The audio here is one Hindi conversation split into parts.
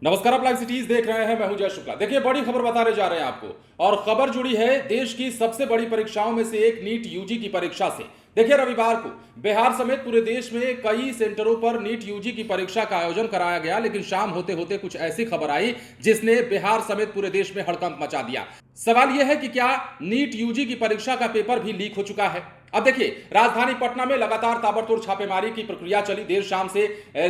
नमस्कार, आप लाइव सिटीज देख रहे हैं। मैं हूं जय शुक्ला। देखिए, बड़ी खबर बताने जा रहे हैं आपको और खबर जुड़ी है देश की सबसे बड़ी परीक्षाओं में से एक नीट यूजी की परीक्षा से। देखिए, रविवार को बिहार समेत पूरे देश में कई सेंटरों पर नीट यूजी की परीक्षा का आयोजन कराया गया, लेकिन शाम होते होते कुछ ऐसी खबर आई जिसने बिहार समेत पूरे देश में हड़कंप मचा दिया। सवाल यह है कि क्या नीट यूजी की परीक्षा का पेपर भी लीक हो चुका है? अब देखिए, राजधानी पटना में लगातार ताबड़तोड़ छापेमारी की प्रक्रिया चली। देर शाम से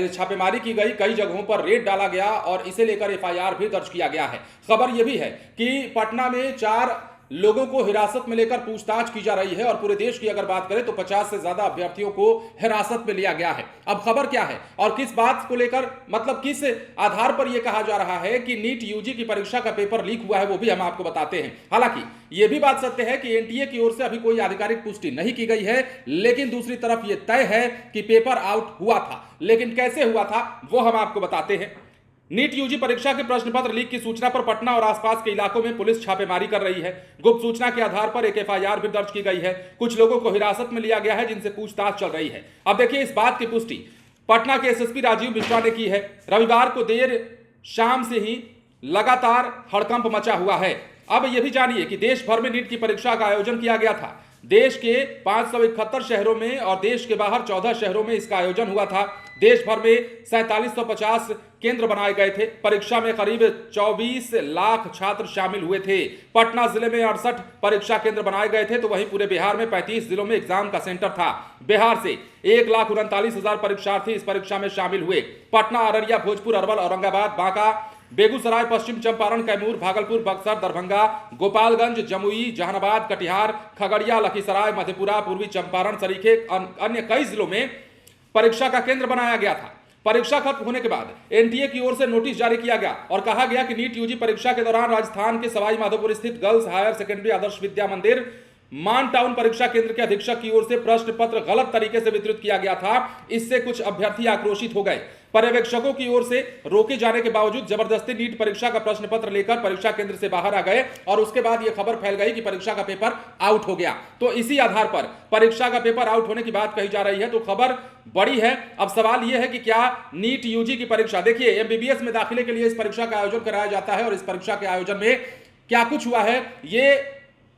छापेमारी की गई, कई जगहों पर रेड डाला गया और इसे लेकर एफआईआर भी दर्ज किया गया है। खबर यह भी है कि पटना में 4 लोगों को हिरासत में लेकर पूछताछ की जा रही है और पूरे देश की अगर बात करें तो 50 से ज्यादा अभ्यर्थियों को हिरासत में लिया गया है। अब खबर क्या है और किस बात को लेकर, मतलब किस आधार पर यह कहा जा रहा है कि नीट यूजी की परीक्षा का पेपर लीक हुआ है, वो भी हम आपको बताते हैं। हालांकि यह भी बात सत्य है कि एनटीए की ओर से अभी कोई आधिकारिक पुष्टि नहीं की गई है, लेकिन दूसरी तरफ यह तय है कि पेपर आउट हुआ था। लेकिन कैसे हुआ था वो हम आपको बताते हैं। नीट यूजी परीक्षा के प्रश्न पत्र लीक की सूचना पर पटना और आसपास के इलाकों में पुलिस छापेमारी कर रही है। गुप्त सूचना के आधार पर एक एफआईआर भी दर्ज की गई है। कुछ लोगों को हिरासत में लिया गया है जिनसे पूछताछ चल रही है। अब देखिए, इस बात की पुष्टि पटना के एसएसपी राजीव मिश्रा ने की है। रविवार को देर शाम से ही लगातार हड़कंप मचा हुआ है। अब यह भी जानिए कि देश भर में नीट की परीक्षा का आयोजन किया गया था। देश के 571 शहरों में और देश के बाहर 14 शहरों में इसका आयोजन हुआ था। देश भर में 4750 केंद्र बनाए गए थे। परीक्षा में करीब 24 लाख छात्र शामिल हुए थे। पटना जिले में 68 परीक्षा केंद्र बनाए गए थे, तो वहीं पूरे बिहार में 35 जिलों में एग्जाम का सेंटर था। बिहार से 1,39,000 परीक्षार्थी इस परीक्षा में शामिल हुए। पटना, अररिया, भोजपुर, अरवल, औरंगाबाद, बांका, बेगूसराय, पश्चिम चंपारण, कैमूर, भागलपुर, बक्सर, दरभंगा, गोपालगंज, जमुई, जहानाबाद, कटिहार, खगड़िया, लखीसराय, मधेपुरा, पूर्वी चंपारण सरीखे अन्य कई जिलों में परीक्षा का केंद्र बनाया गया था। परीक्षा खत्म होने के बाद एनटीए की ओर से नोटिस जारी किया गया और कहा गया कि नीट यूजी परीक्षा के दौरान राजस्थान के सवाई माधोपुर स्थित girls higher secondary Adarsh Vidya मंदिर मान टाउन परीक्षा केंद्र के अधीक्षक की ओर से प्रश्न पत्र गलत तरीके से वितरित किया गया था। इससे कुछ अभ्यर्थी आक्रोशित हो गए। पर्यवेक्षकों की ओर से रोके जाने के बावजूद जबरदस्ती नीट परीक्षा का प्रश्न पत्र लेकर परीक्षा केंद्र से बाहर आ गए और उसके बाद यह खबर फैल गई कि परीक्षा का पेपर आउट हो गया। तो इसी आधार पर परीक्षा का पेपर आउट होने की बात कही जा रही है। तो खबर बड़ी है। अब सवाल यह है कि क्या नीट यूजी की परीक्षा, देखिए, एमबीबीएस में दाखिले के लिए इस परीक्षा का आयोजन कराया जाता है और इस परीक्षा के आयोजन में क्या कुछ हुआ है ये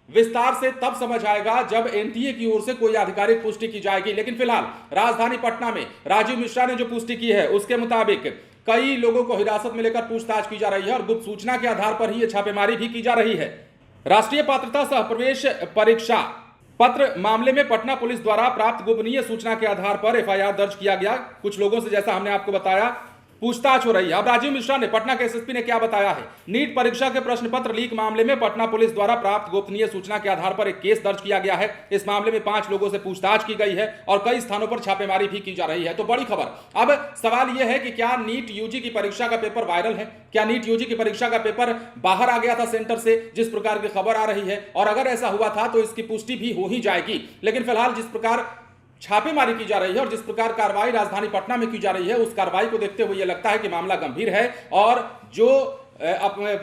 विस्तार से तब समझ आएगा जब एनटीए की ओर से कोई आधिकारिक पुष्टि की जाएगी। लेकिन फिलहाल राजधानी पटना में राजीव मिश्रा ने जो पुष्टि की है उसके मुताबिक कई लोगों को हिरासत में लेकर पूछताछ की जा रही है और गुप्त सूचना के आधार पर ही यह छापेमारी भी की जा रही है। राष्ट्रीय पात्रता सह प्रवेश परीक्षा पत्र मामले में पटना पुलिस द्वारा प्राप्त गोपनीय सूचना के आधार पर एफआईआर दर्ज किया गया। कुछ लोगों से, जैसा हमने आपको बताया, पूछताछ हो रही है। अब राजीव मिश्रा ने, पटना के एसएसपी ने क्या बताया है? नीट परीक्षा के प्रश्न पत्र लीक मामले में पटना पुलिस द्वारा प्राप्त गोपनीय सूचना के आधार पर एक केस दर्ज किया गया है। इस मामले में 5 लोगों से पूछताछ की गई है और कई स्थानों पर छापेमारी भी की जा रही है। तो बड़ी खबर। अब सवाल यह है कि क्या नीट यूजी की परीक्षा का पेपर वायरल है? क्या नीट यूजी की परीक्षा का पेपर बाहर आ गया था सेंटर से, जिस प्रकार की खबर आ रही है? और अगर ऐसा हुआ था तो इसकी पुष्टि भी हो ही जाएगी। लेकिन फिलहाल जिस प्रकार छापेमारी की जा रही है और जिस प्रकार कार्रवाई राजधानी पटना में की जा रही है, उस कार्रवाई को देखते हुए यह लगता है कि मामला गंभीर है और जो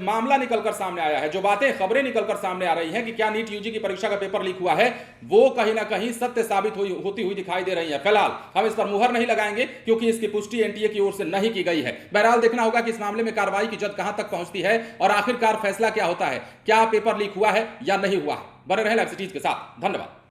मामला निकलकर सामने आया है, जो बातें, खबरें निकलकर सामने आ रही हैं कि क्या नीट यूजी की परीक्षा का पेपर लीक हुआ है, वो कहीं ना कहीं सत्य साबित होती हुई दिखाई दे रही है। फिलहाल हम इस पर मुहर नहीं लगाएंगे क्योंकि इसकी पुष्टि एनटीए की ओर से नहीं की गई है। बहरहाल देखना होगा कि इस मामले में कार्रवाई की जद कहां तक पहुंचती है और आखिरकार फैसला क्या होता है, क्या पेपर लीक हुआ है या नहीं हुआ है। बने रहे लाइव सिटीज के साथ। धन्यवाद।